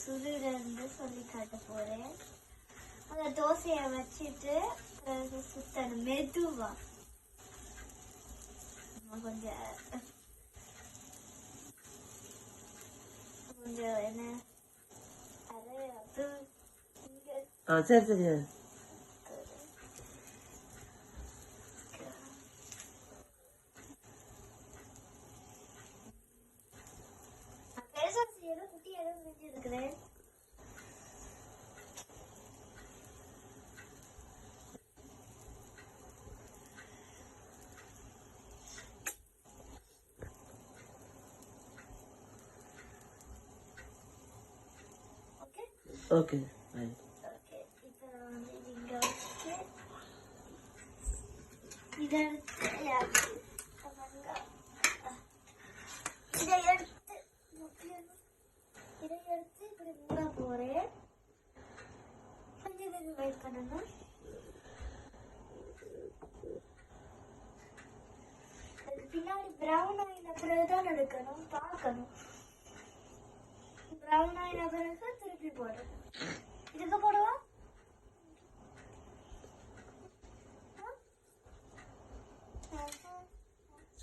சுடுன்னு சொல்லி காட்ட போறேன். அந்த தோசையை வச்சுட்டு சுத்தணும் மெதுவா. கொஞ்சம் கொஞ்சம் என்ன சரி சரி குட்டி இடம் செஞ்சு இருக்கிறேன். ஓகே இப்போ வந்து இங்க வச்சு இதை எடுத்து இப்படி மூட போறேன். கொஞ்சம் நேரம் வெயிட் பண்ணணும். பின்னாடி பிரவுன் ஆயின பிறகுதான் எடுக்கணும், பார்க்கணும். பிரவுன் ஆயின பிறகு திருப்பி போடணும். இதுக்கு போடுவா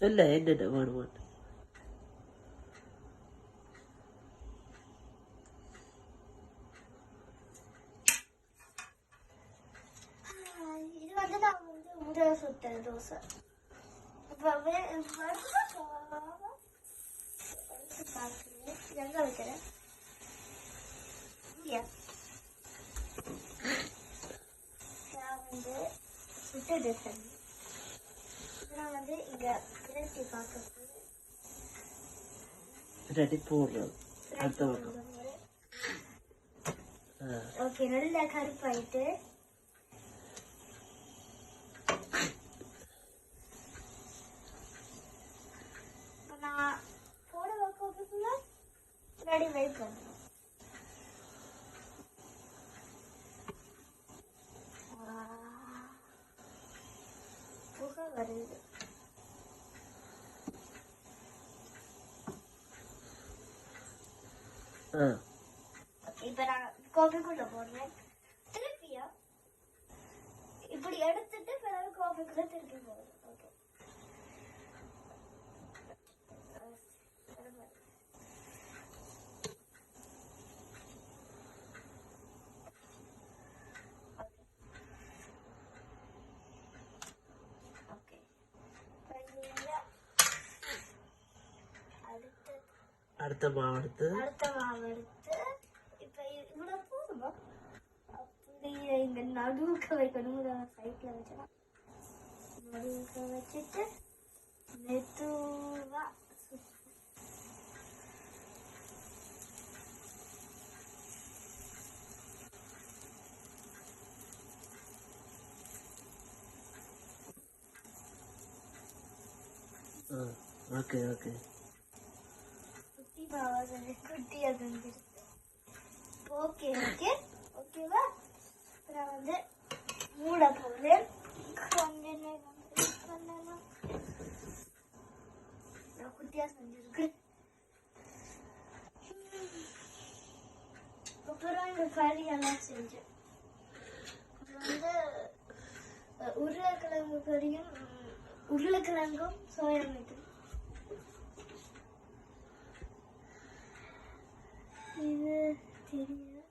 சொல்ல என்னென்ன வேணுமான். இது வந்து நான் வந்து முதல் சுட்டேன் தோசை. எங்க வைக்கிறேன் நான் வந்து சுட்டு நான் வந்து இங்க பிரட்டி பார்க்க ரெடி போடுறோம். அடுத்த பக்கம் ஓகே. நல்ல கருப்பாயிட்டு நான் போட வைக்கிறதுக்குள்ள ரெடி வெயிட் பண்ணணும். புகை வருது. இப்ப நான் கோபிக்குள்ள போடுறேன். திருப்பியா இப்படி எடுத்துட்டு பிறகு கோபிக்குள்ள திருப்பி போடுறேன். ஓகே. அடுத்த மாவு எடுத்து இப்ப இவ்வளவு போதுமா? அப்படியே இங்க நடுவுக்கு வைக்கணும். சைட்ல வச்சா நடுவுக்கு வச்சுட்டு மெதுவா ஓகே ஓகே. குட்டியா செஞ்சிருக்கு. ஓகே ஓகே ஓகேவா? நான் வந்து மூட போறேன். கொஞ்ச நேரம் பண்ணலாம். நான் குட்டியா செஞ்சிருக்கு. அப்புறம் இந்த கறி எல்லாம் செஞ்சேன். வந்து உருளைக்கிழங்கு கறியும் உருளைக்கிழங்கும் சோயா மீட்டும். இது தெரியும்.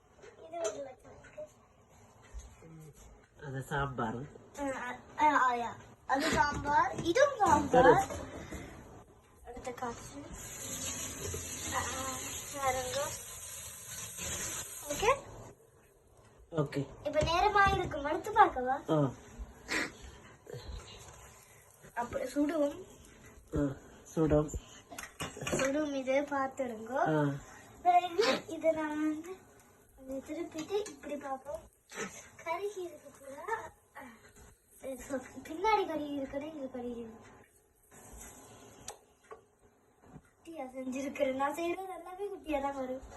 இது உருளைக்கிழங்கு. அது சாம்பார். அது சாம்பார். இதுவும் சாம்பார். அடுத்த காசு ஓகே ஓகே. இப்ப நேரமா இருக்கு. மடுத்து பார்க்கவா? அப்படி சுடும் சுடும் சுடும். இது பார்த்துருங்க. இதை நான் வந்து திருப்பிட்டு இப்படி பார்ப்போம். கருகி இருக்கு கூட. பின்னாடி கறி இருக்கணும், இங்க கறி இருக்கு. குட்டியா செஞ்சிருக்கிறேன். நான் செய்யறது எல்லாமே குட்டியா தான் வரும்.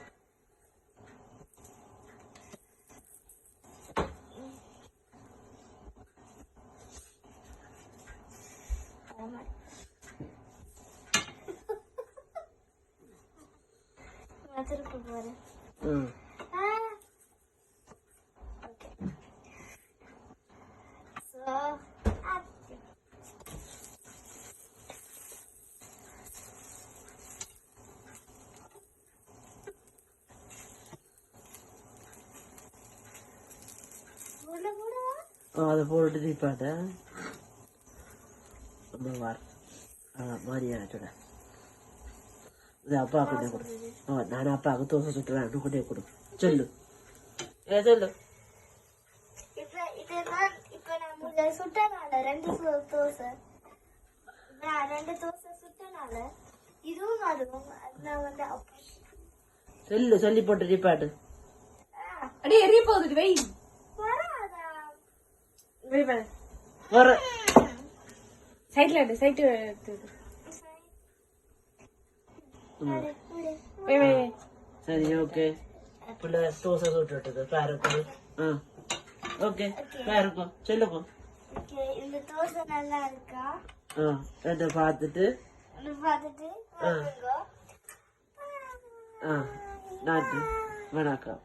திருப்பி போறேன். உள்ள போடவா? அதை போட்டு நிப்பாட்ட அம்மா வார் மாரியா சொல்ல இது அப்பா கொண்டே கொடு நான் அப்பாவுக்கு தோசை சுட்டுறேன் இன்னும் கொண்டே கொடு சொல்லு சொல்லு இப்ப நான் முதல்ல சுட்டனால 2 தோசை நான் 2 தோசை சுட்டனால இதுவும் அதுவும் நான் வந்து சொல்லு சொல்லி போட்டு நிப்பாட்டு அடி எரிய போகுது வை வராதா வை வை வர சைடுல எடு சைடு வை வை சரி ஓகே பிள்ளை தோசை சுட்டுட்டு பாருக்கும் ஓகே பாருக்கும் சொல்லுக்கும் ஓகே இந்த தோசை நல்லா இருக்கா என்ன பார்த்துட்டு பார்த்துட்டு நன்றி வணக்கம்